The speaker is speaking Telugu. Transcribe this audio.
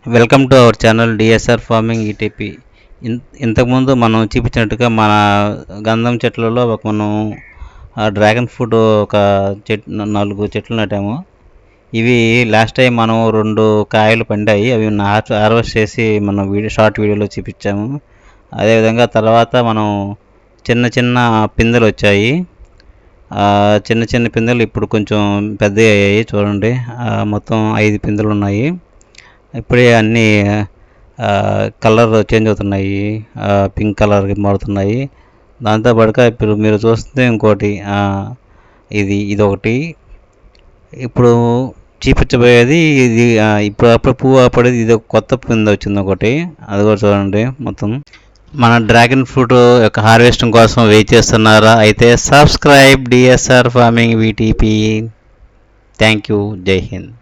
Welcome to our channel DSR farming ETP. ఇంతకుముందు మనం చూపించినట్టుగా మన గంధం చెట్లలో మనం డ్రాగన్ ఫ్రూట్ ఒక చెట్టు 4 చెట్లు నాటాము. ఇవి లాస్ట్ టైం మనం 2 కాయలు పండాయి. అవి హార్వెస్ట్ చేసి మనం షార్ట్ వీడియోలో చూపించాము. అదేవిధంగా తర్వాత మనం చిన్న చిన్న పిందెలు వచ్చాయి. చిన్న చిన్న పిందెలు ఇప్పుడు కొంచెం పెద్దవి అయ్యాయి. చూడండి, మొత్తం 5 పిందెలు ఉన్నాయి. ఇప్పుడే అన్నీ కలర్ చేంజ్ అవుతున్నాయి, పింక్ కలర్కి మారుతున్నాయి. దాంతోపాటుగా ఇప్పుడు మీరు చూస్తే ఇంకోటి ఇదొకటి ఇప్పుడు చూపించబోయేది. ఇది ఇప్పుడు అప్పుడు పువ్వు పడేది. ఇది ఒక కొత్త పిందె వచ్చింది ఒకటి, అది కూడా చూడండి. మొత్తం మన డ్రాగన్ ఫ్రూట్ యొక్క హార్వెస్టింగ్ కోసం వెయిట్ చేస్తున్నారా? అయితే సబ్స్క్రైబ్ డిఎస్ఆర్ ఫార్మింగ్ వీటీపీ. Thank you. జై హింద్.